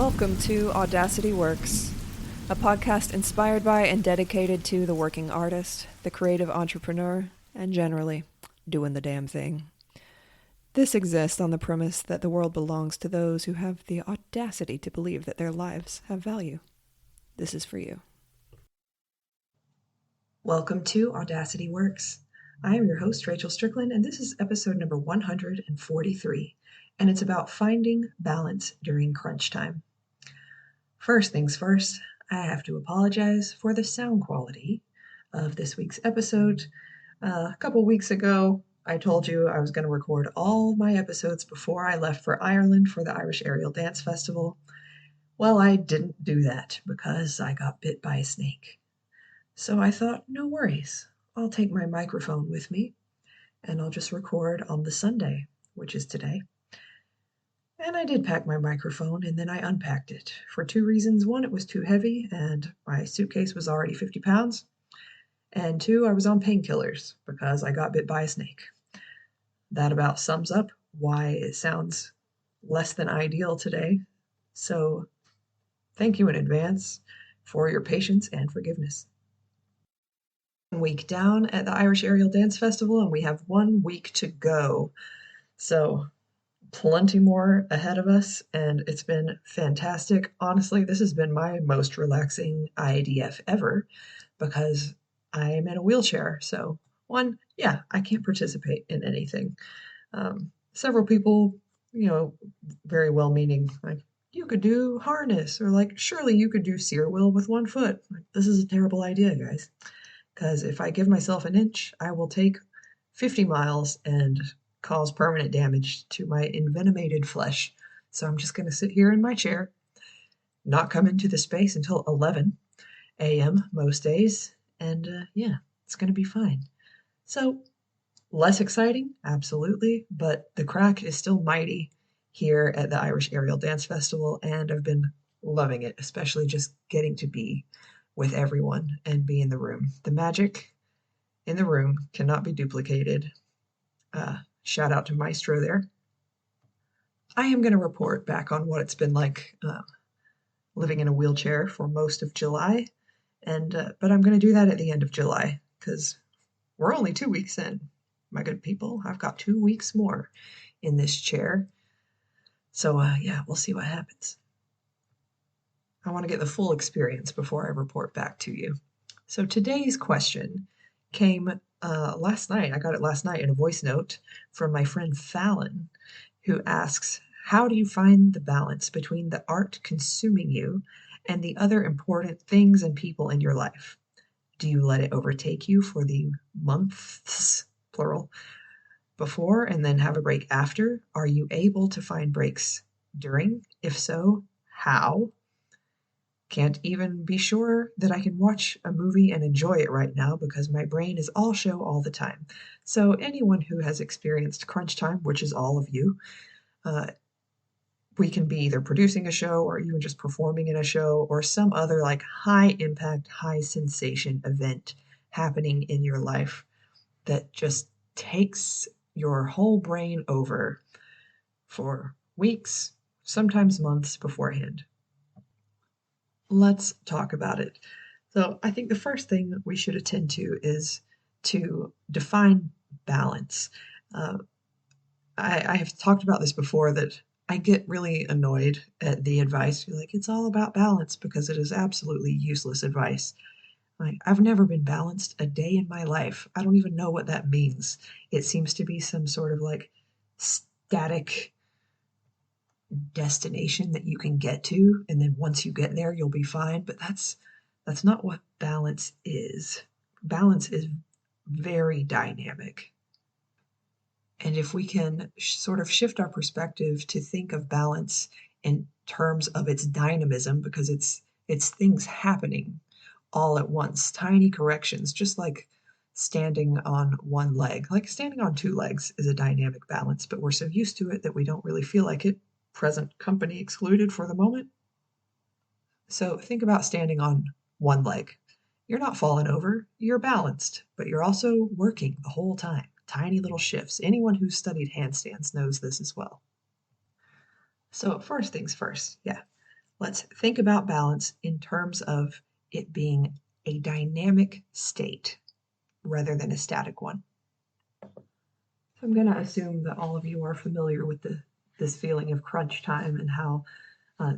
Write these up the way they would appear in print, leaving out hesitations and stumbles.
Welcome to Audacity Works, a podcast inspired by and dedicated to the working artist, the creative entrepreneur, and generally, doing the damn thing. This exists on the premise that the world belongs to those who have the audacity to believe that their lives have value. This is for you. Welcome to Audacity Works. I am your host, Rachel Strickland, and this is episode number 143, and it's about finding balance during crunch time. First things first, I have to apologize for the sound quality of this week's episode. A couple weeks ago, I told you I was going to record all my episodes before I left for Ireland for the Irish Aerial Dance Festival. Well, I didn't do that because I got bit by a snake. So I thought, no worries, I'll take my microphone with me and I'll just record on the Sunday, which is today. And I did pack my microphone and then I unpacked it for two reasons. One, it was too heavy and my suitcase was already 50 pounds. And two, I was on painkillers because I got bit by a snake. That about sums up why it sounds less than ideal today. So thank you in advance for your patience and forgiveness. Week down at the Irish Aerial Dance Festival, and we have 1 week to go. So plenty more ahead of us, and it's been fantastic. Honestly, this has been my most relaxing IADF ever because I am in a wheelchair. So one, I can't participate in anything. Several people, very well-meaning, like, you could do harness, or like, surely you could do sear wheel with 1 foot. Like, this is a terrible idea, guys. Because if I give myself an inch, I will take 50 miles and cause permanent damage to my envenomated flesh. So I'm just going to sit here in my chair, not come into the space until 11 a.m. most days, and it's going to be fine. So less exciting, absolutely, but the crack is still mighty here at the Irish Aerial Dance Festival, and I've been loving it, especially just getting to be with everyone and be in the room. The magic in the room cannot be duplicated. Shout out to Maestro there. I am going to report back on what it's been like living in a wheelchair for most of July, but I'm going to do that at the end of July because we're only 2 weeks in. My good people, I've got 2 weeks more in this chair. So we'll see what happens. I want to get the full experience before I report back to you. So today's question came last night. I got it last night in a voice note from my friend Fallon, who asks, how do you find the balance between the art consuming you and the other important things and people in your life? Do you let it overtake you for the months, plural, before and then have a break after? Are you able to find breaks during? If so, how? Can't even be sure that I can watch a movie and enjoy it right now because my brain is all show all the time. So anyone who has experienced crunch time, which is all of you, we can be either producing a show or even just performing in a show or some other like high impact, high sensation event happening in your life that just takes your whole brain over for weeks, sometimes months beforehand. Let's talk about it. So I think the first thing we should attend to is to define balance. I have talked about this before that I get really annoyed at the advice. You're like, it's all about balance because it is absolutely useless advice. Like, I've never been balanced a day in my life. I don't even know what that means. It seems to be some sort of like static destination that you can get to, and then once you get there you'll be fine, but that's not what balance is. Balance is very dynamic, and if we can sort of shift our perspective to think of balance in terms of its dynamism, because it's things happening all at once, tiny corrections, just like standing on one leg. Like standing on 2 legs is a dynamic balance, but we're so used to it that we don't really feel like it, present company excluded for the moment. So think about standing on 1 leg. You're not falling over, you're balanced, but you're also working the whole time. Tiny little shifts. Anyone who's studied handstands knows this as well. So first things first, Let's think about balance in terms of it being a dynamic state rather than a static one. So I'm going to assume that all of you are familiar with this feeling of crunch time and how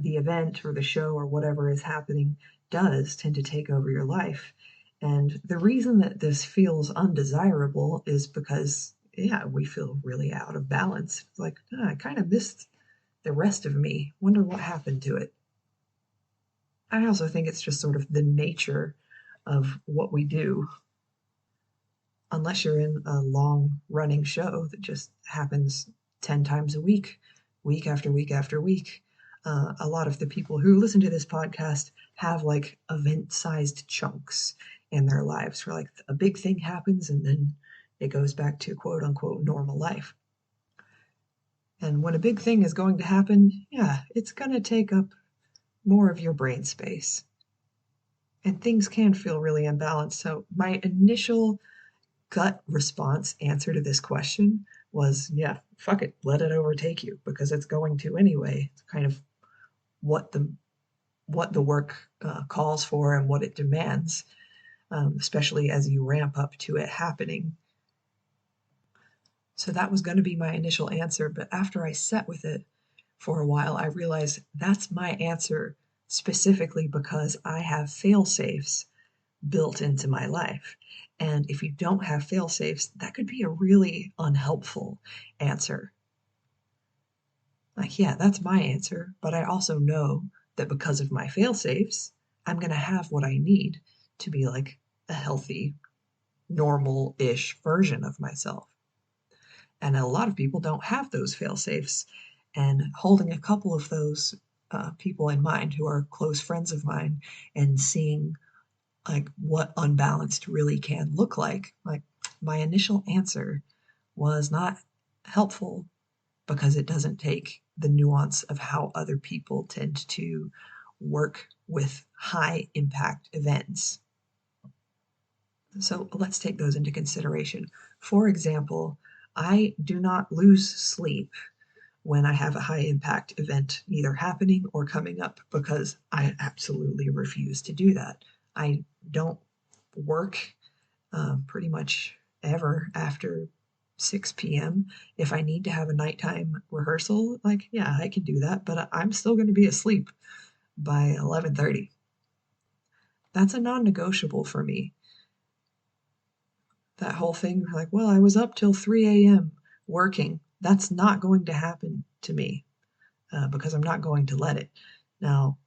the event or the show or whatever is happening does tend to take over your life. And the reason that this feels undesirable is because, yeah, we feel really out of balance. It's like, I kind of missed the rest of me. Wonder what happened to it. I also think it's just sort of the nature of what we do. Unless you're in a long running show that just happens 10 times a week, week after week after week. A lot of the people who listen to this podcast have like event-sized chunks in their lives where like a big thing happens and then it goes back to quote unquote normal life. And when a big thing is going to happen, yeah, it's going to take up more of your brain space. And things can feel really imbalanced. So my initial gut response answer to this question was, yeah, fuck it, let it overtake you because it's going to anyway. It's kind of what the work calls for and what it demands, especially as you ramp up to it happening. So that was going to be my initial answer, but after I sat with it for a while, I realized that's my answer specifically because I have fail-safes built into my life. And if you don't have fail-safes, that could be a really unhelpful answer. Like, yeah, that's my answer, but I also know that because of my fail-safes, I'm going to have what I need to be like a healthy, normal-ish version of myself. And a lot of people don't have those fail-safes. And holding a couple of those people in mind who are close friends of mine and seeing like what unbalanced really can look like my initial answer was not helpful because it doesn't take the nuance of how other people tend to work with high impact events. So let's take those into consideration. For example, I do not lose sleep when I have a high impact event either happening or coming up because I absolutely refuse to do that. I don't work pretty much ever after 6 p.m. If I need to have a nighttime rehearsal, like, yeah, I can do that, but I'm still going to be asleep by 11:30. That's a non-negotiable for me. That whole thing, like, well, I was up till 3 a.m. working. That's not going to happen to me because I'm not going to let it. Now,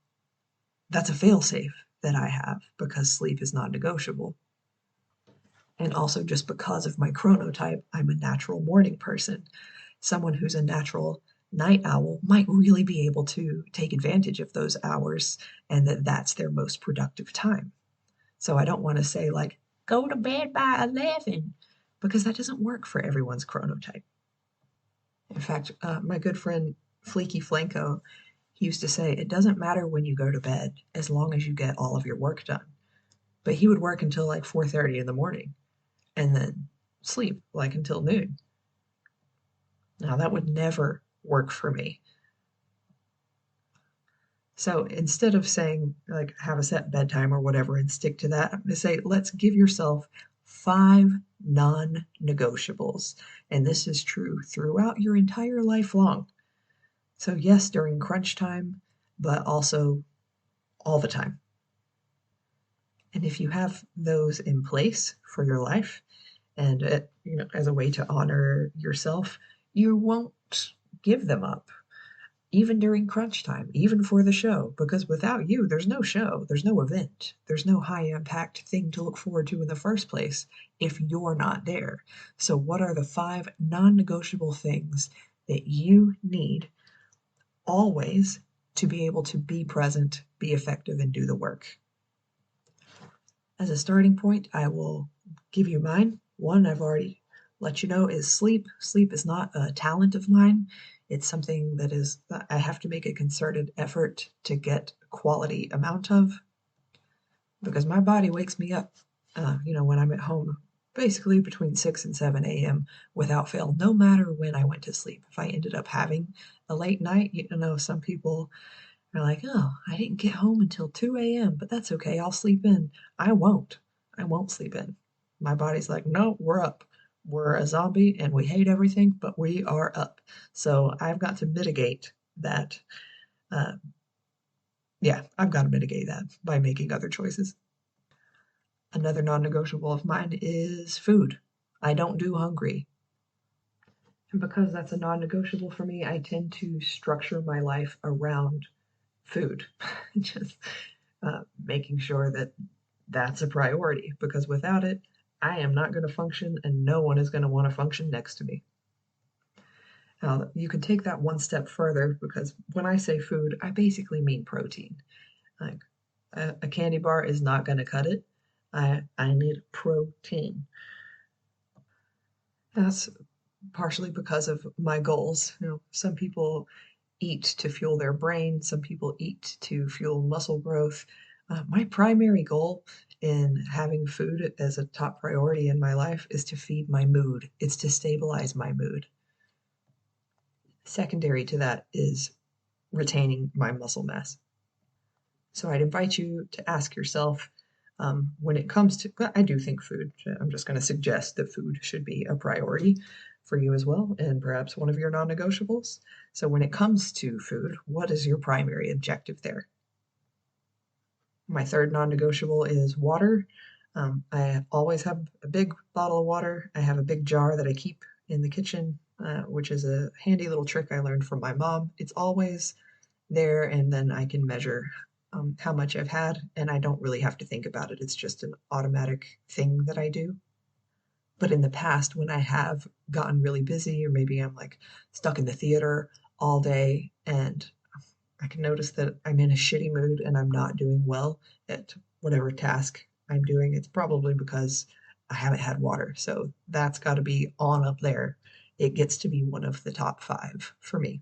that's a fail-safe that I have because sleep is non-negotiable. And also just because of my chronotype, I'm a natural morning person. Someone who's a natural night owl might really be able to take advantage of those hours and that's their most productive time. So I don't want to say like, go to bed by 11 because that doesn't work for everyone's chronotype. In fact, my good friend Fleeky Flanco, he used to say, it doesn't matter when you go to bed as long as you get all of your work done. But he would work until like 4:30 in the morning and then sleep like until noon. Now that would never work for me. So instead of saying like have a set bedtime or whatever and stick to that, I'm going to say let's give yourself 5 non-negotiables. And this is true throughout your entire life long. So yes, during crunch time, but also all the time. And if you have those in place for your life, and as a way to honor yourself, you won't give them up, even during crunch time, even for the show, because without you, there's no show, there's no event, there's no high impact thing to look forward to in the first place if you're not there. So what are the 5 non-negotiable things that you need always to be able to be present, be effective, and do the work? As a starting point, I will give you mine. One I've already let you know is sleep. Sleep is not a talent of mine. It's something that I have to make a concerted effort to get quality amount of because my body wakes me up, when I'm at home, basically between 6 and 7 a.m. without fail, no matter when I went to sleep. If I ended up having a late night, some people are like, oh, I didn't get home until 2 a.m., but that's okay. I'll sleep in. I won't. I won't sleep in. My body's like, no, we're up. We're a zombie and we hate everything, but we are up. So I've got to mitigate that. Uh, yeah, I've got to mitigate that by making other choices. Another non-negotiable of mine is food. I don't do hungry. And because that's a non-negotiable for me, I tend to structure my life around food. Just making sure that that's a priority, because without it, I am not going to function and no one is going to want to function next to me. Now, you can take that one step further, because when I say food, I basically mean protein. Like a candy bar is not going to cut it. I need protein. That's partially because of my goals. Some people eat to fuel their brain, some people eat to fuel muscle growth. My primary goal in having food as a top priority in my life is to feed my mood. It's to stabilize my mood. Secondary to that is retaining my muscle mass. So I'd invite you to ask yourself, when it comes to, I do think food, I'm just going to suggest that food should be a priority for you as well, and perhaps one of your non-negotiables. So when it comes to food, what is your primary objective there? My third non-negotiable is water. I always have a big bottle of water. I have a big jar that I keep in the kitchen, which is a handy little trick I learned from my mom. It's always there, and then I can measure how much I've had, and I don't really have to think about it. It's just an automatic thing that I do. But in the past, when I have gotten really busy, or maybe I'm like stuck in the theater all day and I can notice that I'm in a shitty mood and I'm not doing well at whatever task I'm doing, it's probably because I haven't had water. So that's got to be on up there. It gets to be one of the top 5 for me.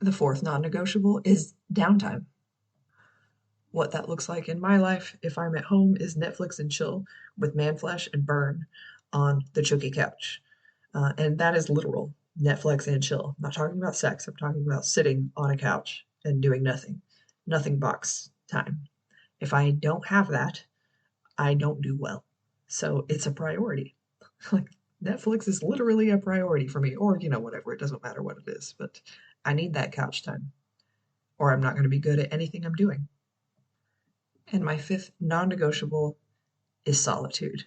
The fourth non-negotiable is downtime. What that looks like in my life, if I'm at home, is Netflix and chill with Manflesh and Burn on the chooky couch. And that is literal Netflix and chill. I'm not talking about sex. I'm talking about sitting on a couch and doing nothing. Nothing box time. If I don't have that, I don't do well. So it's a priority. Like Netflix is literally a priority for me, or whatever. It doesn't matter what it is, but I need that couch time, or I'm not going to be good at anything I'm doing. And my fifth non-negotiable is solitude.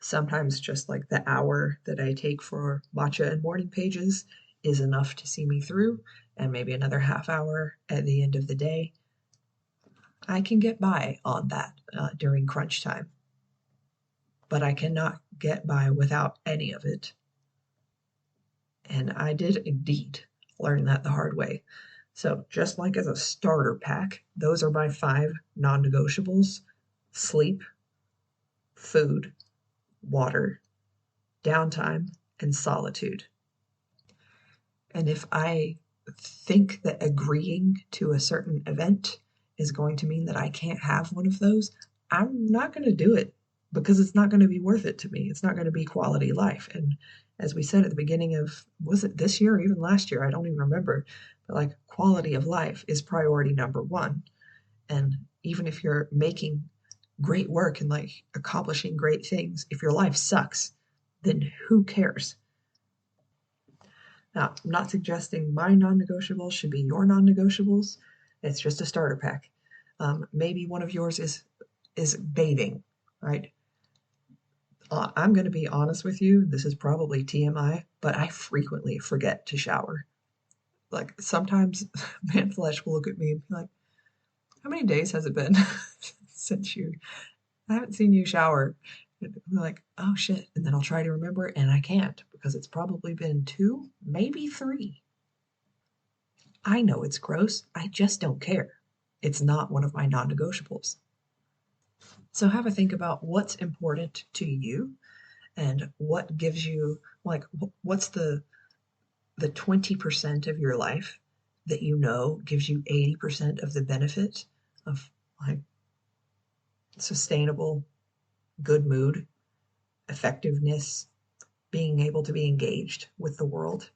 Sometimes just like the hour that I take for matcha and morning pages is enough to see me through, and maybe another half hour at the end of the day. I can get by on that during crunch time, but I cannot get by without any of it. And I did indeed learn that the hard way. So just like as a starter pack, those are my 5 non-negotiables: sleep, food, water, downtime, and solitude. And if I think that agreeing to a certain event is going to mean that I can't have one of those, I'm not going to do it, because it's not going to be worth it to me. It's not going to be quality life. And as we said at the beginning of, was it this year or even last year? I don't even remember. But like, quality of life is priority number 1. And even if you're making great work and like accomplishing great things, if your life sucks, then who cares? Now, I'm not suggesting my non-negotiables should be your non-negotiables. It's just a starter pack. Maybe one of yours is bathing, right? I'm going to be honest with you. This is probably TMI, but I frequently forget to shower. Like sometimes Manflesh will look at me and be like, "How many days has it been since I haven't seen you shower?" And I'm like, "Oh shit!" And then I'll try to remember, and I can't, because it's probably been 2, maybe 3. I know it's gross. I just don't care. It's not one of my non-negotiables. So have a think about what's important to you, and what gives you, like, what's the 20% of your life that gives you 80% of the benefit of like sustainable, good mood, effectiveness, being able to be engaged with the world.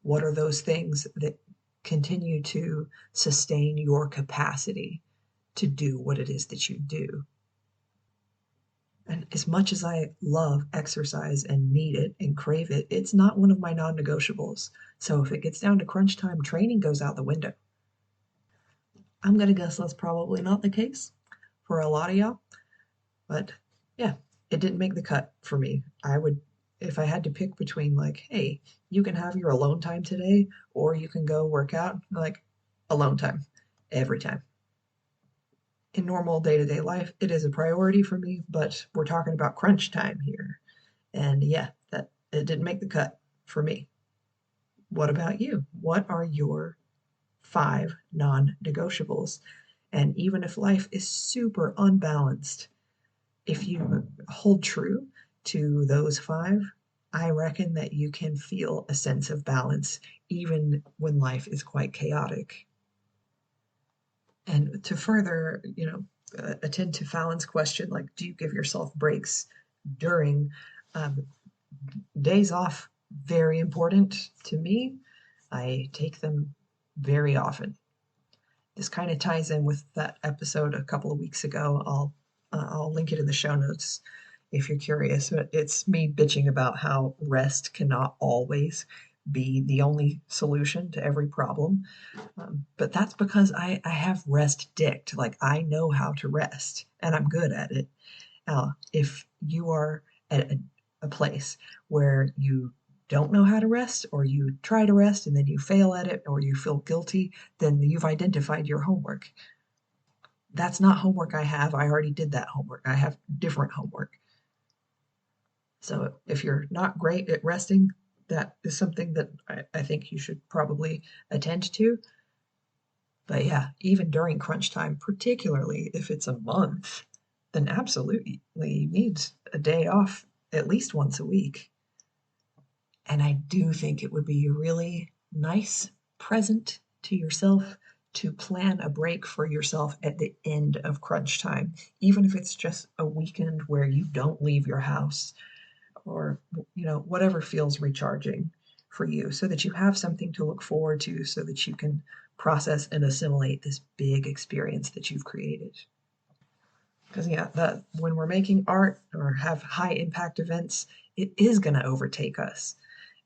What are those things that continue to sustain your capacity to do what it is that you do. And as much as I love exercise and need it and crave it, it's not one of my non-negotiables. So if it gets down to crunch time, training goes out the window. I'm going to guess that's probably not the case for a lot of y'all. But yeah, it didn't make the cut for me. If I had to pick between like, hey, you can have your alone time today, or you can go work out, like alone time every time. In normal day-to-day life, it is a priority for me, but we're talking about crunch time here. And yeah, that it didn't make the cut for me. What about you? What are your 5 non-negotiables? And even if life is super unbalanced, if you hold true to those 5, I reckon that you can feel a sense of balance even when life is quite chaotic. And to further, attend to Fallon's question, like, do you give yourself breaks during days off? Very important to me. I take them very often. This kind of ties in with that episode a couple of weeks ago. I'll link it in the show notes if you're curious. But it's me bitching about how rest cannot always be the only solution to every problem. But that's because I have rest dicked. Like, I know how to rest and I'm good at it. If you are at a place where you don't know how to rest, or you try to rest and then you fail at it, or you feel guilty, then you've identified your homework. That's not homework I have. I already did that homework. I have different homework. So if you're not great at resting, that is something that I think you should probably attend to. But yeah, even during crunch time, particularly if it's a month, then absolutely needs a day off at least once a week. And I do think it would be a really nice present to yourself to plan a break for yourself at the end of crunch time, even if it's just a weekend where you don't leave your house, or whatever feels recharging for you, so that you have something to look forward to, so that you can process and assimilate this big experience that you've created. Because when we're making art or have high impact events, it is going to overtake us.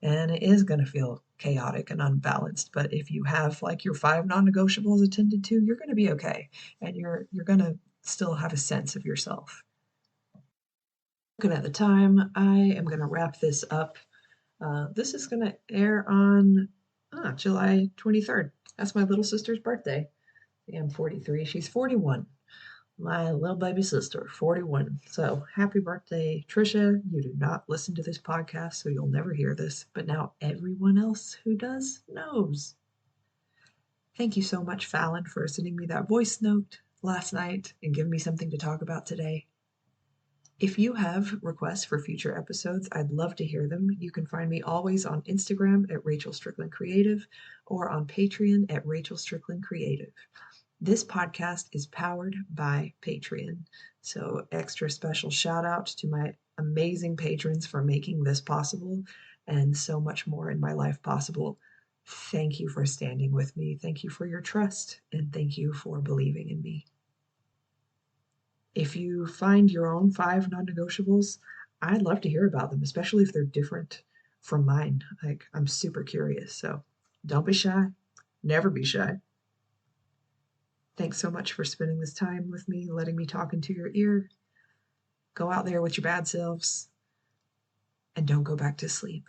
And it is going to feel chaotic and unbalanced. But if you have like your 5 non-negotiables attended to, you're going to be okay. And you're going to still have a sense of yourself. Looking at the time, I am going to wrap this up. This is going to air on July 23rd. That's my little sister's birthday. I'm 43. She's 41. My little baby sister, 41. So happy birthday, Trisha. You do not listen to this podcast, so you'll never hear this. But now everyone else who does knows. Thank you so much, Fallon, for sending me that voice note last night and giving me something to talk about today. If you have requests for future episodes, I'd love to hear them. You can find me always on Instagram at Rachel Strickland Creative, or on Patreon at Rachel Strickland Creative. This podcast is powered by Patreon. So extra special shout out to my amazing patrons for making this possible, and so much more in my life possible. Thank you for standing with me. Thank you for your trust, and thank you for believing in me. If you find your own 5 non-negotiables, I'd love to hear about them, especially if they're different from mine. Like, I'm super curious. So don't be shy. Never be shy. Thanks so much for spending this time with me, letting me talk into your ear. Go out there with your bad selves, and don't go back to sleep.